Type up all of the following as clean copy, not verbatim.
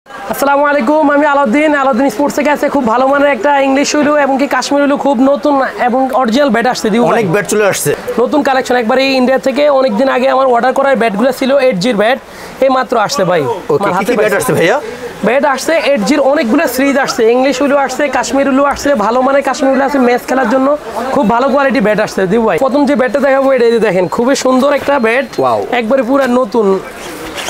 আসসালামু আলাইকুম, আমি আলাউদ্দিন স্পোর্টস থেকে আছে। খুব ভালো মানের একটা ইংলিশ উলু এবং কি কাশ্মীর উলু, খুব নতুন এবং অরিজিনাল ব্যাট আসছে। অনেক ব্যাট চলে আসছে, নতুন কালেকশন একবারে ইন্ডিয়া থেকে। অনেকদিন আগে আমার অর্ডার করার ব্যাটগুলো ছিল 8G'র ব্যাট, এই মাত্র আসছে ভাই। ওকে, কি ব্যাট আসছে ভাইয়া? ব্যাট আসছে 8G'র অনেকগুলো সিরিজ আসছে, ইংলিশ উলু আসছে, কাশ্মীর উলু আসছে, ভালো মানের কাশ্মীর উলু আছে ম্যাচ খেলার জন্য। খুব ভালো কোয়ালিটি ব্যাট আসছে দিউ ভাই। প্রথম যে ব্যাটটা দেখাবো এটা দেখেন, খুবই সুন্দর একটা ব্যাট, একবারে পুরো নতুন,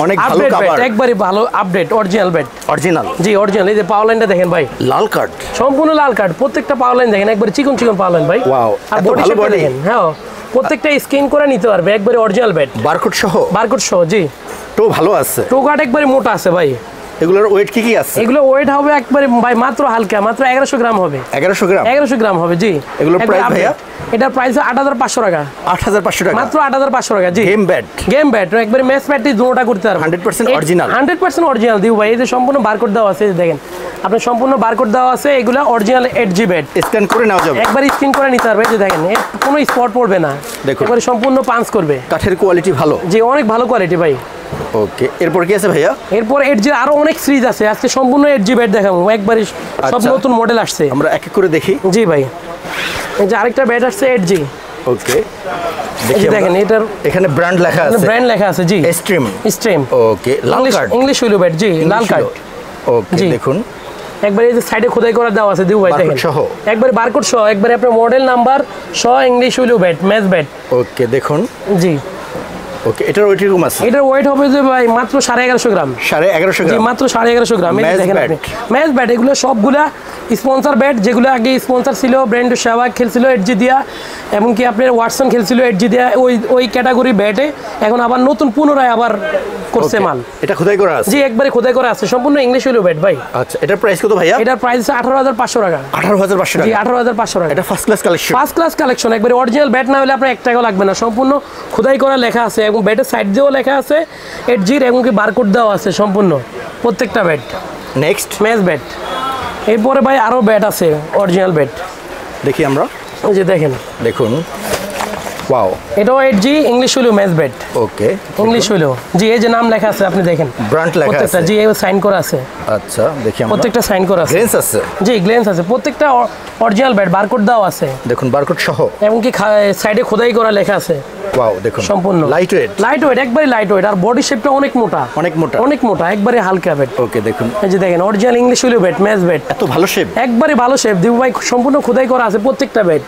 অনেক ভালো কভার, একবারে ভালো আপডেট অরিজিনাল ব্যাট। অরিজিনাল? জি অরিজিনাল। এই যে পাওয়ার লাইনটা দেখেন ভাই, লাল কাট, সম্পূর্ণ লাল কাট। প্রত্যেকটা পাওয়ার লাইন দেখেন, একবারে চিকন চিকন পাওয়ার লাইন ভাই। ওয়াও, আর বডি শেপটা দেখেন, হ্যাঁ প্রত্যেকটা স্ক্রিন করে নিতে পারবে, একবারে অরিজিনাল ব্যাট, বারকোড সহ। বারকোড সহ, জি। তো ভালো আছে, টো কাট একবারে মোটা আছে ভাই। এগুলোর ওয়েট কি আছে? এগুলো ওয়েট হবে একবারে ভাই মাত্র হালকা, মাত্র 1100 গ্রাম হবে। 1100 গ্রাম? 1100 গ্রাম হবে, জি। এগুলোর প্রাইস ভাইয়া? এটার প্রাইস 8500 টাকা। 8500 টাকা মাত্র 8500 টাকা, জি। গেম ব্যাট একবারে ম্যাচ প্র্যাকটিস দুটোটা করতে পারবেন। 100% অরিজিনাল? 100% অরিজিনাল দিউ ভাই। এই যে সম্পূর্ণ বারকোড দেওয়া আছে, দেখেন আপনার সম্পূর্ণ বারকোড দেওয়া আছে। এগুলো অরিজিনাল 8G ব্যাট, স্ক্যান করে নেওয়া যাবে, একবার স্ক্রিন করে নিতে পারবে। এই যে দেখেন, কোনো স্পট পড়বে না, একবারে সম্পূর্ণ পাঞ্চ করবে। কাঠের কোয়ালিটি ভালো? জি অনেক ভালো কোয়ালিটি ভাই। ওকে, এরপর কি আছে ভাইয়া? এরপর 8G আরো অনেক সিরিজ আছে, আজকে সম্পূর্ণ 8G ব্যাট দেখাবো, একবারে সব নতুন মডেল আসছে, আমরা এক এক করে দেখি। জি ভাই। এই যে আরেকটা ব্যাট আসছে 8G। ওকে, দেখি দেখেন, এটার এখানে ব্র্যান্ড লেখা আছে, ব্র্যান্ড লেখা আছে, জি। স্ট্রিম। ওকে, লাল কার্ড, ইংলিশ উলু ব্যাট, জি লাল কার্ড। ওকে, দেখুন একবারে এই যে সাইডে খোদাই করা দেওয়া আছে দিউ ভাই, দেখেন একবারে বারকোড সহ, একবারে আপনার মডেল নাম্বার সহ English willow bat, match bat. ওকে, দেখুন, জি। ওকে, এটার ওয়েট কিরকম আছে? এটার ওয়েট হবে যে ভাই মাত্র 1150 গ্রাম। 1150 গ্রাম? জি মাত্র 1150 গ্রাম। এই দেখেন আপনি ম্যাচ ব্যাট, এগুলো সবগুলা স্পন্সর ব্যাট, যেগুলো আগে স্পন্সর ছিল, ব্র্যান্ড শাহবাগ খেলছিল 8G দিয়া, এবং কি আপনার ওয়াটসন খেলছিল 8G দিয়া, ওই ক্যাটাগরি ব্যাটে এখন আবার নতুন পুনরায় আবার করছে মাল। এটা খোদাই করা আছে? জি একবারে খোদাই করা আছে, সম্পূর্ণ ইংলিশ উলু ব্যাট ভাই। আচ্ছা, এটার প্রাইস কত ভাইয়া? এটার প্রাইস 18500 টাকা। 18500 টাকা? জি 18500 টাকা। এটা first class collection? First class collection, একবারে অরিজিনাল ব্যাট না হলে আপনার 1 টাকাও লাগবে না, সম্পূর্ণ খোদাই করা লেখা আছে, এবং ব্যাটের সাইড দিয়েও লেখা আছে 8G'র, এবং কি বারকোড দেওয়া আছে সম্পূর্ণ প্রত্যেকটা ব্যাট। Next match bat. এরপরে ভাই আরো ব্যাট আছে অরিজিনাল ব্যাট, দেখি আমরা। এই যে দেখেন, দেখুন, ওয়াও, এটাও 8G ইংলিশ উলু ম্যাচ ব্যাট। ওকে, ইংলিশ উলু, জি। এই যে নাম লেখা আছে, আপনি দেখেন ব্র্যান্ড লেখা আছে, জি এই সাইন করা আছে। আচ্ছা, দেখি আমরা। প্রত্যেকটা সাইন করা আছে, গ্লেন্স আছে? জি গ্লেন্স আছে, প্রত্যেকটা অরিজিনাল ব্যাট, বারকোড দেওয়া আছে, দেখুন বারকোড সহ, এবং কি সাইডে খোদাই করা লেখা আছে। ওয়াও, দেখুন সম্পূর্ণ লাইট ওয়েট, একবারে লাইট ওয়েট, আর বডি শেপটা অনেক মোটা, অনেক মোটা, একবারে হালকা ব্যাট। ওকে, দেখুন, এই যে দেখেন original English willow bat, match bat, এত ভালো শেপ, একবারে ভালো শেপ দিউ ভাই, সম্পূর্ণ খোদাই করা আছে প্রত্যেকটা ব্যাট,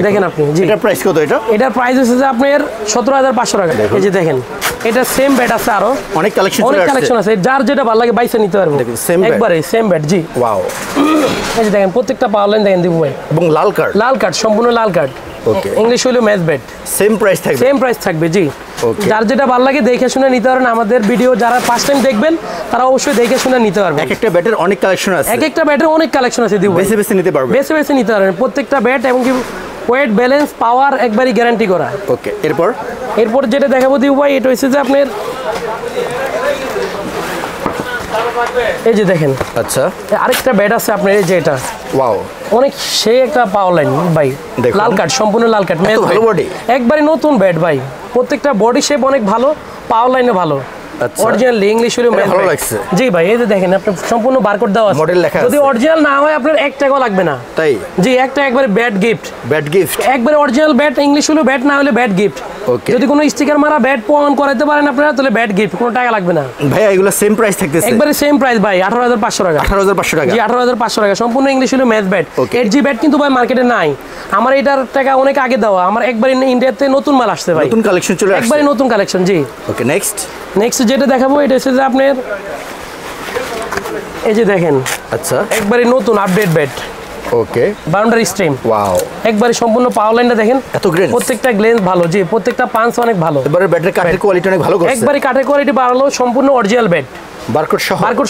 দেখেন আপনি। জি, এটার প্রাইস কত? এটার প্রাইস হচ্ছে যে আপনার 17500 টাকা। এই যে দেখেন, এটা সেম ব্যাট আছে, আরো অনেক কালেকশন আছে, যার যেটা ভালো লাগে বাইসে নিতে পারবেন, একবারে সেম ব্যাট, জি। ওয়াও, এই যে দেখেন প্রত্যেকটা পাওয়ার লাইন দেখেন দিবু ভাই, এবং লাল কার্ড, সম্পূর্ণ লাল কার্ড। ওকে, ইংলিশ হলো ম্যাচ ব্যাট, সেম প্রাইস থাকবে? জি। যার যেটা ভালো লাগে দেখে শুনে নিতে পারেন। আমাদের ভিডিও যারা ফার্স্ট টাইম দেখবেন তারা অবশ্যই দেখে শুনে নিতে পারবেন। এক একটা ব্যাটের অনেক কালেকশন আছে, দিবু বেছে নিতে পারবেন, বেছে নিতে পারবেন প্রত্যেকটা ব্যাট, এবং কি ওয়েট, ব্যালেন্স, পাওয়ার একবারই গ্যারান্টি করা। ওকে, এরপর যেটা দেখাবো দিউ ভাই, এটা হচ্ছে যে আপনার, এই যে দেখেন, আচ্ছা আরেকটা ব্যাট আছে আপনার, এই যে এটা, ওয়াও, অনেক সেই একটা পাওয়ার লাইন ভাই, লাল কার্ড, সম্পূর্ণ লাল কার্ড, ভালো বডি, একবারে নতুন ব্যাট ভাই, প্রত্যেকটা বডি শেপ অনেক ভালো, পাওয়ার লাইনও ভালো, অরিজিনাল ইংলিশ হলো ভালো লাগছে। জি ভাই, এই যে দেখেন আপনার সম্পূর্ণ বারকোড দেওয়া আছে, মডেল লেখা আছে, যদি অরিজিনাল না হয় আপনার 1 টাকাও লাগবে না, তাই? জি, একটা একবারে ব্যাট গিফট, একবারে অরিজিনাল ব্যাট, ইংলিশ হলো ব্যাট না হলে ব্যাট গিফট। যদি কোনো স্টিকার মারা ব্যাট প্রমাণ করাতে পারেন আপনারা, তাহলে ব্যাট গিফট, কোনো টাকা লাগবে না ভাই। এগুলো সেম প্রাইস থাকতেছে? একবারে সেম প্রাইস ভাই, 18500 টাকা। 18500 টাকা? জি 18500 টাকা, সম্পূর্ণ ইংলিশ হলো ম্যাচ ব্যাট। 8G ব্যাট কিন্তু ভাই মার্কেটে নাই, আমার এটার টাকা অনেক আগে দেওয়া, আমার একবার ইন্ডিয়াতে নতুন মাল আসছে ভাই, নতুন কালেকশন চলে আসছে, একবারে নতুন কালেকশন, জি। ওকে, নেক্সট যেটা দেখাবো এটা হচ্ছে যে আপনার, এই যে দেখেন, আচ্ছা, একবারে নতুন আপডেট ব্যাট, ওকে, বাউন্ডারি স্ট্রিম, ওয়াও, একবারে সম্পূর্ণ পাওয়ার লাইনটা দেখেন, এত গ্লেন্স, প্রত্যেকটা গ্লেন্স ভালো, জি, প্রত্যেকটা পাঞ্চ অনেক ভালো, এবারে ব্যাটারি কাঠের কোয়ালিটি অনেক ভালো করছে, একবারে কাঠের কোয়ালিটি ভালো, সম্পূর্ণ অরিজিনাল ব্যাট, বারকোড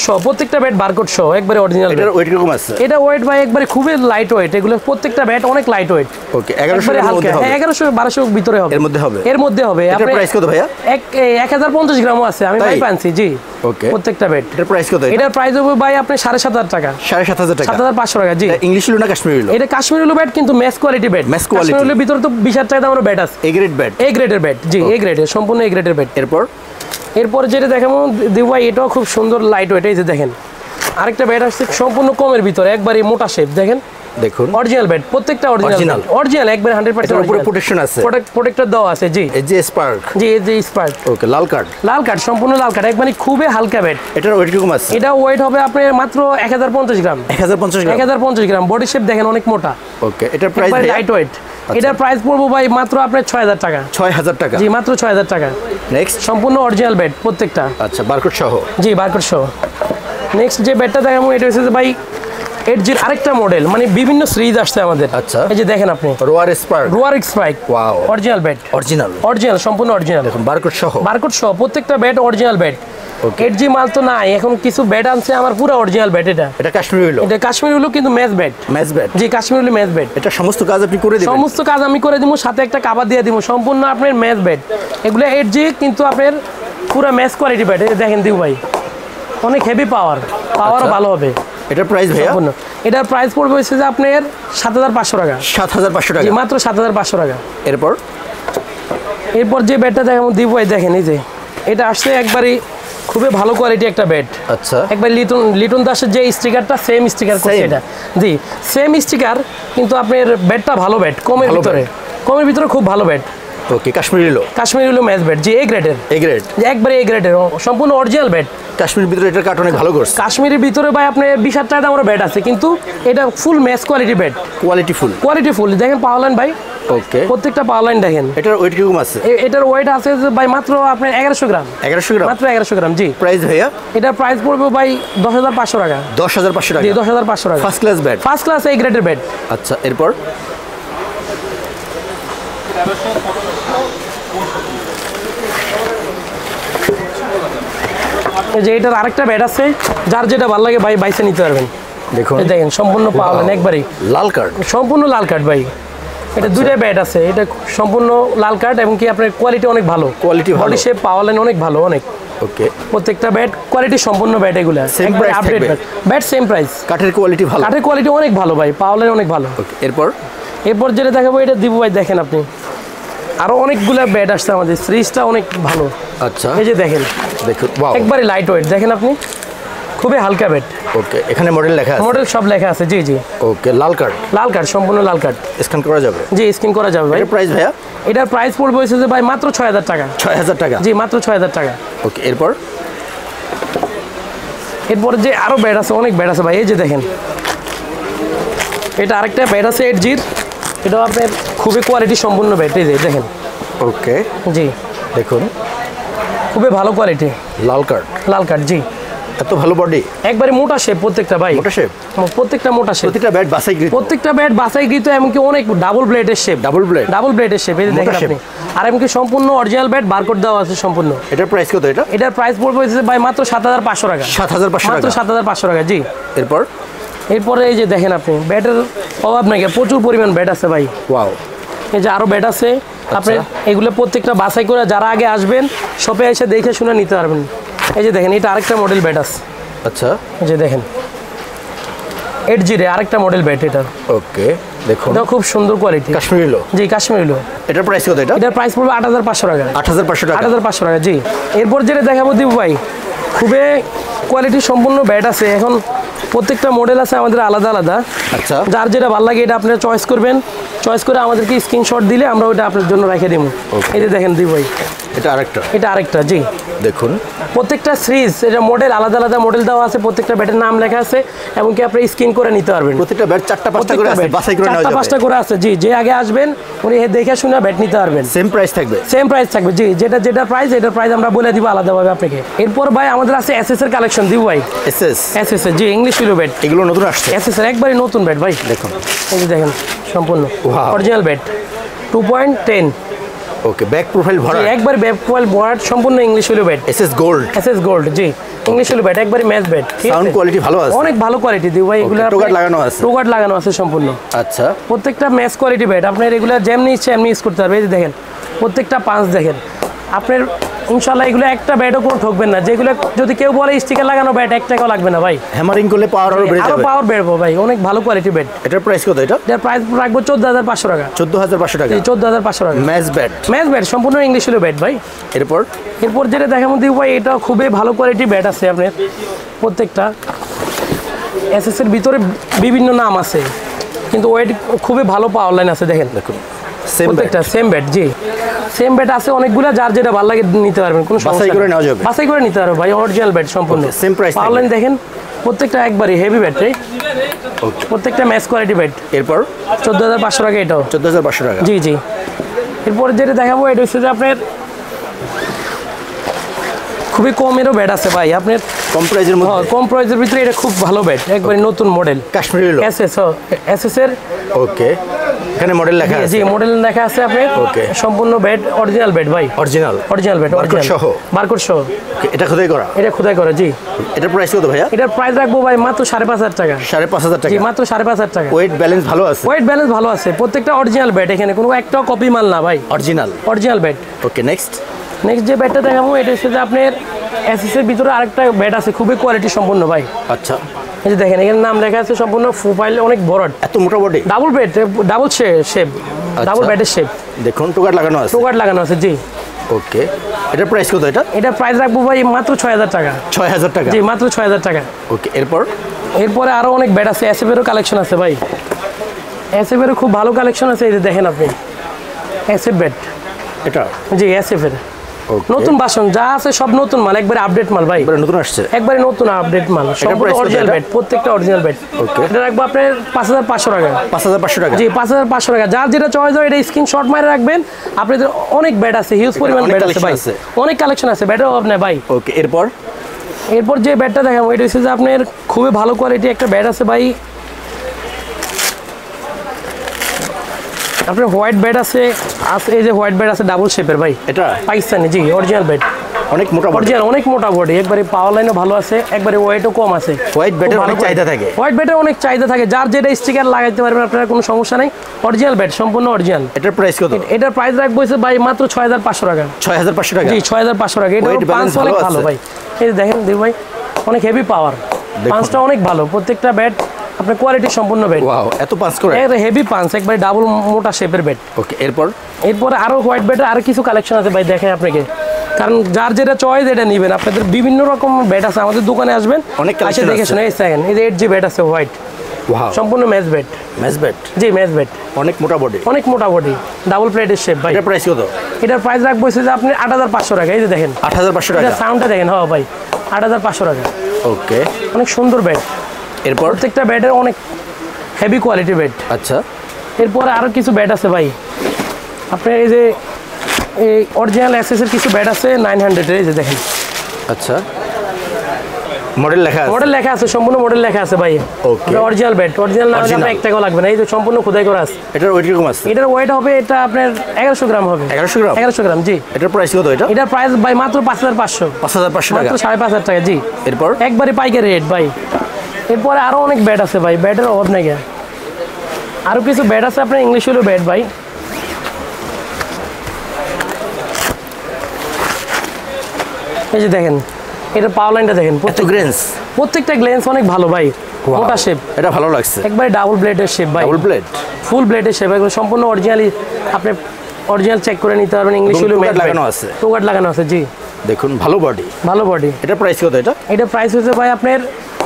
সহ প্রত্যেকটা ব্যাট, বারকোড সহ একবারে অরিজিনাল। এটার ওয়েট কিরকম আছে? এটা ওয়েট ভাই একবারে খুবই লাইট ওয়েট, এগুলো প্রত্যেকটা ব্যাট অনেক লাইট ওয়েট। ওকে, 1100 এর মধ্যে হবে? 1100-1200 ভিতরে হবে, এর মধ্যে হবে। এটার প্রাইস কত ভাইয়া? 1050 গ্রামও আছে, আমি ভাই পানছি, জি। ওকে, প্রত্যেকটা ব্যাট, এটার প্রাইস কত? এটার প্রাইস হবে ভাই আপনি 7500 টাকা। 7500 টাকা? 7500 টাকা, জি। ইংলিশ হলো না কাশ্মীরি হলো? এটা কাশ্মীরি হলো ব্যাট, কিন্তু ম্যাচ কোয়ালিটি ব্যাট, কাশ্মীরি হলো ভিতরে তো 20000 টাকা দামের ব্যাট আছে, এ গ্রেডের ব্যাট, জি, এ গ্রেডের, সম্পূর্ণ এ গ্রেডের ব্যাট। এরপর যেটা দেখাবো দিউ ভাই, এটাও খুব সুন্দর লাইট ওয়েট, এই যে দেখেন আরেকটা বেড আসছে সম্পূর্ণ কমের ভিতরে, একবারে মোটা শেপ দেখেন। দেখুন অরিজিনাল বেড, প্রত্যেকটা অরিজিনাল অরিজিনাল একবারে 100% এর উপরে প্রোটেকশন আছে, প্রোটেক্টর দেওয়া আছে। জি এই যে স্পার্ক, জি এই যে স্পার্ক। ওকে লাল কার্ড সম্পূর্ণ লাল কার্ড, একবারে খুবই হালকা বেড। এটার ওয়েট কিরকম আছে? এটা ওয়েট হবে আপনার মাত্র 1050 গ্রাম। 1050 গ্রাম। বডি শেপ দেখেন অনেক মোটা। ওকে এটার প্রাইস লাইট ওয়েট। এটার প্রাইস পড়বো ভাই মাত্র আপনার 6000 টাকা। 6000 টাকা? জি মাত্র 6000 টাকা। নেক্সট সম্পূর্ণ অরিজিনাল বেড প্রত্যেকটা। আচ্ছা বারকোড সহ? জি বারকোড সহ। নেক্সট যে বেডটা দেখাবো এটা হচ্ছে ভাই এডজির আরেকটা মডেল, মানে বিভিন্ন সিরিজ আসছে আমাদের। আচ্ছা এই যে দেখেন আপনি রোয়ার spark. Wow original bed, original সম্পূর্ণ অরিজিনাল। দেখুন বারকোড সহ প্রত্যেকটা বেড অরিজিনাল বেড। এডজি মাল তো নাই, এখন কিছু বেড আনছে আমার পুরো অরিজিনাল বেড। এটা কাশ্মীরি হলো কিন্তু ম্যাচ বেড। জি কাশ্মীরি হলো ম্যাচ বেড। এটা সমস্ত কাজ আপনি করে দিবেন? সমস্ত কাজ আমি করে দিব, সাথে একটা কভার দিয়ে দিব, সম্পূর্ণ আপনার ম্যাচ বেড। এগুলো এডজি কিন্তু আপনার পুরো ম্যাচ কোয়ালিটি বেড। এই দেখেন দিউ ভাই অনেক হেভি পাওয়ারও ভালো হবে। এটার প্রাইস ভাইয়া? এটার প্রাইস পড়বে হচ্ছে যে আপনার 7500 টাকা। 7500 টাকা? জি মাত্র 7500 টাকা। এরপর যে বেডটা দেখাবো দিব ভাই দেখেন, এই যে এটা আসছে একবারই খুবই ভালো কোয়ালিটি একটা বেড। আচ্ছা একবার লিটন দাসের যে স্টিকারটা সেম স্টিকার করছে এটা। জি সেম স্টিকার, কিন্তু আপনার বেডটা ভালো বেড, কমের ভিতরে খুব ভালো বেড। ওকে কাশ্মীরি হলো ম্যাচ বেড। জি এ গ্রেডের। একবারে এ গ্রেডের সম্পূর্ণ অরিজিনাল বেড। কাশ্মীরের ভিতরে এটার কাট অনেক ভালো করছে। কাশ্মীরের ভিতরে ভাই আপনি 20,000 টাকা দামের বেড আছে, কিন্তু এটা ফুল match quality bed. Quality full দেখেন পাওয়ার লাইন ভাই। ওকে প্রত্যেকটা পাওয়ার লাইন দেখেন। এটার ওয়েট কিরকম আছে? এটার ওয়েট আছে ভাই মাত্র আপনার 1100 গ্রাম। মাত্র 1100 গ্রাম। জি প্রাইস ভাইয়া? এটার প্রাইস পড়বে ভাই 10500 টাকা। 10500 টাকা? জি 10500 টাকা। ফার্স্ট ক্লাস এ গ্রেডের বেড। আচ্ছা এরপর যে এটার আরেকটা বেড আছে, যার যেটা ভালো লাগে ভাই বাইসে নিতে পারবেন। দেখেন সম্পূর্ণ পাওয়ার একবারই লাল কার্ড, সম্পূর্ণ লাল কার্ড ভাই। এটা দুইটা বেড আছে, এটা সম্পূর্ণ লাল কার্ড এবং কি আপনার কোয়ালিটি অনেক ভালো। বডি শেপ পাওয়ার লাইন অনেক ভালো অনেক। ওকে প্রত্যেকটা বেড কোয়ালিটি সম্পূর্ণ বেড। এগুলা একবারে আপডেট বেড, সেম প্রাইস। কাঠের কোয়ালিটি অনেক ভালো ভাই, পাওয়ার লাইন অনেক ভালো। এরপর যেটা দেখাবো এটা দিব ভাই দেখেন আপনি, আরো অনেকগুলা বেড আসছে আমাদের, সিরিজটা অনেক ভালো। আচ্ছা এই যে দেখেন একবারে লাইট ওয়েট, দেখেন আপনি খুবই হালকা বেড। ওকে এখানে মডেল সব লেখা আছে। জি জি ওকে লাল কার্ড সম্পূর্ণ লাল কার্ড। স্ক্যান করা যাবে? জি স্ক্যান করা যাবে ভাই। প্রাইস ভাইয়া? এটার প্রাইস পড়বে হচ্ছে যে ভাই মাত্র 6000 টাকা। 6000 টাকা? জি মাত্র 6000 টাকা। ওকে এরপর যে আরো বেড আছে, অনেক বেড আছে ভাই। এই যে দেখেন এটা আরেকটা বেড আছে এডজির, এটা আপনার খুবই কোয়ালিটি সম্পূর্ণ বেড। এই যে দেখেন। ওকে জি দেখুন খুবই ভালো কোয়ালিটি। লাল কার্ড জি এত ভালো বডি, একবারে মোটা শেপ প্রত্যেকটা ভাই। প্রত্যেকটা মোটা শেপ, প্রত্যেকটা বেড বাছাইকৃত, এমনকি অনেক ডাবল ব্লেডের শেপ। এই যে দেখেন আপনি। আর এমনকি সম্পূর্ণ অরিজিনাল বেড, বারকোড দেওয়া আছে সম্পূর্ণ। এটার প্রাইস কত? এটার প্রাইস পড়বে ভাই মাত্র 7500 টাকা। 7500 টাকা। জি এরপরে এই যে দেখেন আপনি, বেডের অভাব নাই, প্রচুর পরিমাণ বেড আছে ভাই। ওয়াও এই যে আরো বেড আছে আপনি, এগুলো প্রত্যেকটা বাছাই করে যারা আগে আসবেন শপে এসে দেখে শুনে নিতে পারবেন। এই যে দেখেন এটা আরেকটা মডেল বেড আছে। আচ্ছা এই যে দেখেন এডজির আরেকটা মডেল বেড। এটা ওকে দেখুন, এটা খুব সুন্দর কোয়ালিটি। কাশ্মীরি লো। এটার প্রাইস কত? এটার প্রাইস পড়বে 8500 টাকা। 8500 টাকা। জি এরপর যেটা দেখাবো দিব ভাই, খুবই কোয়ালিটি সম্পূর্ণ বেড আছে। এখন প্রত্যেকটা মডেল আছে আমাদের আলাদা আলাদা। আচ্ছা যার যেটা ভালো লাগে এটা আপনারা চয়েস করবেন, চয়েস করে আমাদেরকে স্ক্রিনশট দিলে আমরা ওইটা আপনার জন্য রেখে দেবো। এই যে দেখেন দিব ভাই এটা আরেকটা। জি দেখুন প্রত্যেকটা সিরিজ, এটা মডেল আলাদা আলাদা মডেল দেওয়া আছে, প্রত্যেকটা ব্যাটের নাম লেখা আছে এবং কি আপনি স্ক্রিন করে নিতে পারবেন। প্রত্যেকটা ব্যাট 4টা 5টা করে আছে, বাছাই করে নেওয়া যাবে। 4টা 5টা করে আছে। জি যে আগে আসবেন উনি দেখে শুনে ব্যাট নিতে পারবেন। সেম প্রাইস থাকবে? জি যেটা প্রাইস, এটার প্রাইস আমরা বলে দিব আলাদাভাবে আপনাকে। এরপর ভাই আমাদের আছে এসএস এর কালেকশন দিব ভাই। এসএস জি ইংলিশ উইলো ব্যাট, এগুলো নতুন আসছে। এসএস এর একবারে নতুন ব্যাট ভাই। দেখুন এই যে দেখেন সম্পূর্ণ original bat 2.10। Okay back profile ভরা, একবার ব্যাক প্রোফাইল ভরা, সম্পূর্ণ English willow bat. SS gold. G English willow bat, একবারে ম্যাচ ব্যাট। সাউন্ড কোয়ালিটি ভালো আছে, অনেক ভালো কোয়ালিটি দিব ভাই। এগুলো টোগার্ড লাগানো আছে সম্পূর্ণ। আচ্ছা প্রত্যেকটা ম্যাচ কোয়ালিটি ব্যাট, আপনার রেগুলার যেমনি ইচ্ছে এমনি ইউজ করতে পারবে। এই যে দেখেন প্রত্যেকটা পাঁচ দেখেন আপনার, ইনশাআল্লাহ এগুলো একটা ব্যাটও কোনো ঠকবেন না। যেগুলো যদি কেউ বলে স্টিকার লাগানো ব্যাট, 1 টাকাও লাগবে না ভাই। হ্যামারিং করলে পাওয়ার আরো বেড়ে যাবে, পাওয়ার বেড়বো ভাই। অনেক ভালো কোয়ালিটি ব্যাট। এটার প্রাইস কত? এটার প্রাইস রাখবো 14500 টাকা। 14500 টাকা? 14500 টাকা। ম্যাচ ব্যাট সম্পূর্ণ ইংলিশ হলো ব্যাট ভাই। এরপর যেটা দেখার মধ্যে ভাই, এটা খুবই ভালো কোয়ালিটি ব্যাট আছে আপনার প্রত্যেকটা। এসএস এর ভিতরে বিভিন্ন নাম আছে, কিন্তু ওয়েট খুবই ভালো পাওয়ার লাইন আছে। দেখেন দেখুন সেম প্রত্যেকটা সেম ব্যাট, জি সেম ব্যাট আছে অনেকগুলো, যার যেটা ভালো লাগে নিতে পারবেন, কোনো সমস্যা বাছাই করে নেওয়া যাবে, বাছাই করে নিতে পারবে ভাই, অরিজিনাল ব্যাট সম্পূর্ণ সেম প্রাইস। পাওয়ার লাইন দেখেন প্রত্যেকটা একবারই হেভি ব্যাট রে, প্রত্যেকটা ম্যাচ কোয়ালিটি ব্যাট। এরপর 14,500 টাকা এটাও, 14,500 টাকা। জি জি। এরপর যেটা দেখাবো এটা হচ্ছে যে আপনার খুবই কমেরও ব্যাট আছে ভাই, আপনার কম প্রাইজের মধ্যে, কম প্রাইজের ভিতরে এটা খুব ভালো ব্যাট, একবারে নতুন মডেল কাশ্মীরি লো এসএস এর। ওকে, এখানে মডেল লেখা আছে, জি মডেল লেখা আছে আপনার। ওকে, সম্পূর্ণ ব্যাট অরিজিনাল ব্যাট ভাই, অরিজিনাল ব্যাট, বারকোড সহ, বারকোড সহ। এটা খোদাই করা, এটা খোদাই করা, জি। এটার প্রাইস কত ভাইয়া? এটার প্রাইস রাখবো ভাই মাত্র 5,500 টাকা। 5,500 টাকা, জি মাত্র 5,500 টাকা। ওয়েট ব্যালেন্স ভালো আছে, ওয়েট ব্যালেন্স ভালো আছে, প্রত্যেকটা অরিজিনাল ব্যাট, এখানে কোনো একটাও কপি মাল না ভাই, অরিজিনাল ব্যাট। ওকে, নেক্সট যে ব্যাটটা দেখাবো এটা হচ্ছে যে আপনার এসএস এর ভিতরে আরেকটা ব্যাট আছে, খুবই কোয়ালিটি সম্পন্ন ভাই। আচ্ছা, এই যে দেখেন এখানে নাম লেখা আছে, সম্পূর্ণ প্রোফাইল অনেক বড়, এত মোটা body, double bat, double shape, double ব্যাটের শেপ। দেখুন টোকাট লাগানো আছে, টোকাট লাগানো আছে, জি। ওকে, এটার প্রাইস কত? এটা প্রাইস রাখবো ভাই মাত্র 6,000 টাকা। 6,000 টাকা, জি মাত্র 6,000 টাকা। ওকে, এরপরে আরো অনেক ব্যাট আছে, এসএফ এরও কালেকশন আছে ভাই, এসএফ এরও খুব ভালো কালেকশন আছে। এই যে দেখেন আপনি এসএফ ব্যাট, এটা জি এসএফ এর নতুন বাসন যা আছে সব নতুন মাল, একবারে আপডেট মাল ভাই, নতুন আসছে, একবারে নতুন আপডেট মাল, সম্পূর্ণ অরিজিনাল ব্যাট, প্রত্যেকটা অরিজিনাল ব্যাট। ওকে, এটা রাখবো আপনার 5,500 টাকা। 5,500 টাকা, জি 5,500 টাকা। যার যেটা চয়েস হয় এটা স্ক্রিনশট মারে রাখবেন। আপনাদের অনেক ব্যাট আছে, হিউজ পরিমাণ ব্যাট আছে ভাই, অনেক কালেকশন আছে, ব্যাটের অভাব নেই ভাই। ওকে, এরপর যে ব্যাটটা দেখাবো এটা হচ্ছে যে আপনার খুবই ভালো কোয়ালিটি একটা ব্যাট আছে ভাই, আপনার হোয়াইট ব্যাট আছে, এই যে হোয়াইট ব্যাট আছে ডাবল শেপের ভাই, এটা পাকিস্তানি, জি অরিজিনাল ব্যাট, অনেক মোটা বডি, অনেক মোটা বডি, একবারে পাওয়ার লাইনও ভালো আছে, একবারে ওয়েটও কম আছে। হোয়াইট ব্যাটের অনেক চাহিদা থাকে, অনেক চাহিদা থাকে, যার যেটা স্টিকার লাগাইতে পারবেন আপনারা, কোনো সমস্যা নাই। অরিজিনাল ব্যাট, সম্পূর্ণ অরিজিনাল। এটার প্রাইস কত? এটার প্রাইস রাখবো ভাই মাত্র 6,500 টাকা। 6,500 টাকা, জি 6,500 টাকা। এটা পাঁচ অনেক ভালো ভাই, এই দেখেন দেব ভাই, অনেক হেভি পাওয়ার, পাঁচটা অনেক ভালো, প্রত্যেকটা ব্যাট আপনার কোয়ালিটি সম্পূর্ণ ব্যাট। ওয়াও, এত পাঁচ করে, হেভি পাঁচ, একবারে ডাবল মোটা শেপের ব্যাট। ওকে, এরপরে আরো হোয়াইট ব্যাটের আরো কিছু কালেকশন আছে ভাই, দেখেন আপনাকে, কারণ যার যেটা চয়েস এটা নেবেন। আপনাদের বিভিন্ন রকম ব্যাট আছে, আমাদের দোকানে আসবেন, অনেক কালেকশন দেখে শুনে। এই সেকেন্ড, এই যে 8G ব্যাট আছে হোয়াইট, ওয়াও, সম্পূর্ণ ম্যাচ ব্যাট, জি ম্যাচ ব্যাট, অনেক মোটা বডি, ডাবল প্লেটের শেপ ভাই। এটার প্রাইস কত? এটার প্রাইস রাখবো যে আপনি 8,500 টাকা। এই যে দেখেন 8,500 টাকা, সাউন্ডটা দেখেন, হ্যাঁ ভাই 8,500 টাকা। ওকে, অনেক সুন্দর ব্যাট, প্রত্যেকটা ব্যাটের অনেক হেভি কোয়ালিটি ব্যাট। আচ্ছা, এরপরে আরো কিছু ব্যাট আছে ভাই, আপনার এই যে এই অরিজিনাল এসএস এর কিছু ব্যাট আছে 900 এর, এই যে দেখেন। আচ্ছা, মডেল লেখা আছে, সম্পূর্ণ মডেল লেখা আছে ভাই। ওকে, অরিজিনাল ব্যাট, অরিজিনাল না হলে আপনার 1 টাকাও লাগবে না। এই যে সম্পূর্ণ খোদাই করা আছে। এটার ওয়েট কিরকম আছে? এটার ওয়েট হবে, এটা আপনার 1100 গ্রাম হবে। 1100 গ্রাম, জি। এটার প্রাইস কত? এটার প্রাইস ভাই মাত্র 5,500 টাকা, মাত্র 5,500 টাকা, জি। এরপর একবারে পাইকারি রেট ভাই। এরপরে আরো অনেক ব্যাট আছে ভাই, ব্যাটের অভাব নেই। আরো কিছু ব্যাট আছে আপনার, ইংলিশ হলো ব্যাট ভাই। এই যে দেখেন, এটা পাওয়ার লাইনটা দেখেন, প্রত্যেকটা গ্লেন্স অনেক ভালো ভাই, মোটা শেপ, এটা ভালো লাগছে, একবারে ডাবল ব্লেডের শেপ ভাই, ফুল ব্লেডের শেপ, একদম সম্পূর্ণ অরিজিনালি। আপনি অরিজিনাল চেক করে নিতে পারবেন। ইংলিশ হলো ম্যাট লাগানো আছে, টোগাট লাগানো আছে, জি। দেখুন ভালো বডি। এটার প্রাইস কত? এটা প্রাইস হচ্ছে ভাই আপনার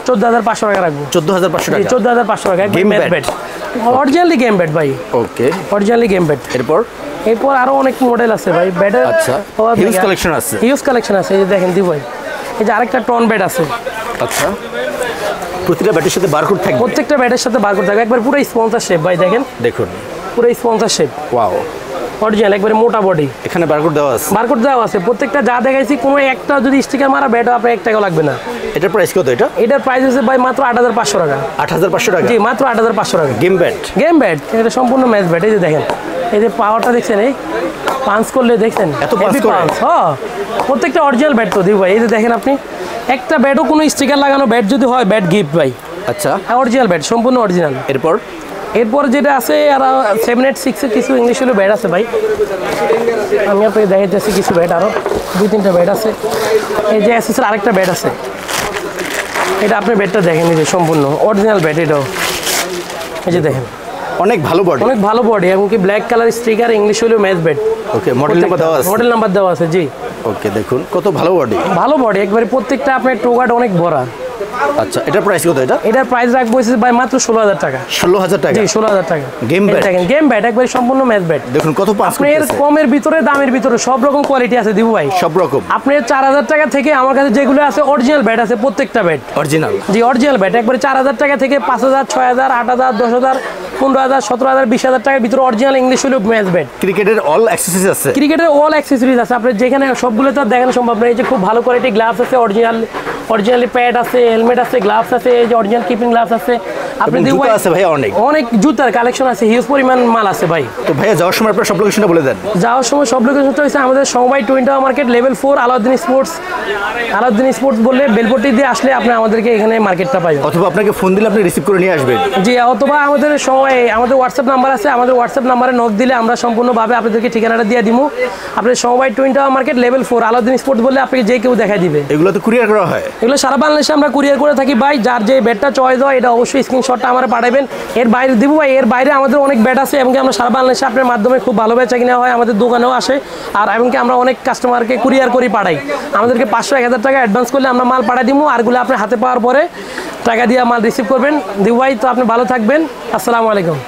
14,500 টাকা রাখবো। 14,500 টাকা, 14,500 টাকা, game bat, originally game bat ভাই। ওকে, অরিজিনালি গেম ব্যাট। এরপর আরো অনেক মডেল আছে ভাই ব্যাটের। আচ্ছা, হিউজ কালেকশন আছে, এই যে দেখেন দি ভাই, এই যে আরেকটা টন ব্যাট আছে। আচ্ছা, প্রতিটা ব্যাটের সাথে বারকোড থাকবে, প্রত্যেকটা ব্যাটের সাথে বারকোড থাকবে, একবার পুরো স্পন্সর শেপ ভাই, দেখেন পুরো স্পন্সর শেপ। ওয়াও, অরিজিনাল, একবারে মোটা বডি, এখানে বারকোড দেওয়া আছে, প্রত্যেকটা যা দেখাইছি কোনো একটা যদি স্টিকার মারা ব্যাট আপনার 1 টাকা লাগবে না। এটার প্রাইস কত? এটার প্রাইস হচ্ছে ভাই মাত্র 8,500 টাকা। 8,500 টাকা, জি মাত্র 8,500 টাকা। গেম ব্যাট, এটা সম্পূর্ণ ম্যাচ ব্যাট। এই যে দেখেন, এই যে পাওয়ারটা দেখছেন, এই পাঞ্চ করলে দেখছেন, এত পাঞ্চ করে, হ্যাঁ প্রত্যেকটা অরিজিনাল ব্যাট তো দিই ভাই। এই যে দেখেন আপনি, একটা ব্যাটও কোনো স্টিকার লাগানো ব্যাট যদি হয়, ব্যাট গিফট ভাই। আচ্ছা, অরিজিনাল ব্যাট, সম্পূর্ণ অরিজিনাল। এরপর যেটা আছে আর 786 এর কিছু ইংলিশ হলো ব্যাট আছে ভাই, আমি আপনাকে দেখাইতেছি কিছু ব্যাট, আরো 2-3টা ব্যাট আছে। এই যে এসএস এর আরেকটা ব্যাট আছে, এটা আপনি ব্যাটটা দেখেন, এই যে সম্পূর্ণ অরিজিনাল ব্যাট। এটাও এই যে দেখেন, অনেক ভালো বডি, এমনকি ব্ল্যাক কালার স্টিকার, ইংলিশ হলো ম্যাচ ব্যাট। ওকে, মডেল নাম্বার দেওয়া আছে, জি। ওকে, দেখুন কত ভালো বডি, একবারে প্রত্যেকটা আপনার টোগাট অনেক ভরা, আচ্ছা, এটার প্রাইস কত? এটার প্রাইস রাখবো ভাই মাত্র 16,000 টাকা। 16,000 টাকা? জি 16,000 টাকা। Game bat? গেম ব্যাট একবারে সম্পূর্ণ ম্যাচ ব্যাট। দেখুন কত পাঁচ আপনার কমের ভিতরে দামের ভিতরে সব রকম কোয়ালিটি আছে দিবু ভাই, সব রকম। আপনার 4,000 টাকা থেকে আমার কাছে যেগুলো আছে অরিজিনাল ব্যাট আছে, প্রত্যেকটা ব্যাট অরিজিনাল। জি অরিজিনাল ব্যাট একবারে 4,000 টাকা থেকে 5,000, 6,000, 8,000, 10,000, 15,000, 17,000, 20,000 টাকার ভিতরে অরিজিনাল ইংলিশ হলো ম্যাচ ব্যাট। ক্রিকেটের অল অ্যাক্সেসরিজ আছে? ক্রিকেটের অল অ্যাক্সেসরিজ আছে। আপনি যেখানে সবগুলো তো দেখানো সম্ভব নয়। এই যে খুব ভালো কোয়ালিটি গ্লাভস আছে, অরিজিনালি প্যাড আছে, হেলমেট আছে, গ্লাভস আছে, এই যে অরিজিনাল কিপিং গ্লাভস আছে। আপনি জুতা আছে ভাই? অনেক জুতার কালেকশন আছে, হিউজ পরিমাণ মাল আছে ভাই। তো ভাইয়া যাওয়ার সময় আপনার সব লোকেশনটা বলে দেন। যাওয়ার সময় সব লোকেশনটা হচ্ছে আমাদের সমবায় twin tower market level 4 Alauddin sports বললে বেলপট্টি দিয়ে আসলে আপনি আমাদেরকে এখানে মার্কেটটা পাবেন। অথবা আপনাকে ফোন দিলে আপনি রিসিভ করে নিয়ে আসবেন। জি, অথবা আমাদের হোয়াটসঅ্যাপ নাম্বার আছে, আমাদের হোয়াটসঅ্যাপ নাম্বারে নক দিলে আমরা সম্পূর্ণভাবে আপনাদেরকে ঠিকানাটা দিয়ে দিব। আপনার সমবায় twin tower market level 4 Alauddin sports বললে আপনাকে যে কেউ দেখাই দিবে। এগুলো তো কুরিয়ার করা হয়? এগুলো সারা বাংলাদেশে আমরা কুরিয়ার করে থাকি ভাই। যার যে ব্যাটটা চয়েস হয় এটা অবশ্যই স্ক্রিনশটটা আমরা পাঠাবেন। এর বাইরে দিব ভাই, এর বাইরে আমাদের অনেক ব্যাট আছে এবং আমরা সারা বাংলাদেশে আপনার মাধ্যমে খুব ভালো বেচা কিনা হয়, আমাদের দোকানেও আসে। আর এমনকি আমরা অনেক কাস্টমারকে কুরিয়ার করে পাঠাই। আমাদেরকে 500-1000 টাকা অ্যাডভান্স করলে আমরা মাল পাঠাই দিব, আরগুলো আপনি হাতে পাওয়ার পরে টাকা দিয়ে মাল রিসিভ করবেন। দিব ভাই, তো আপনি ভালো থাকবেন। আসসালামু আলাইকুম।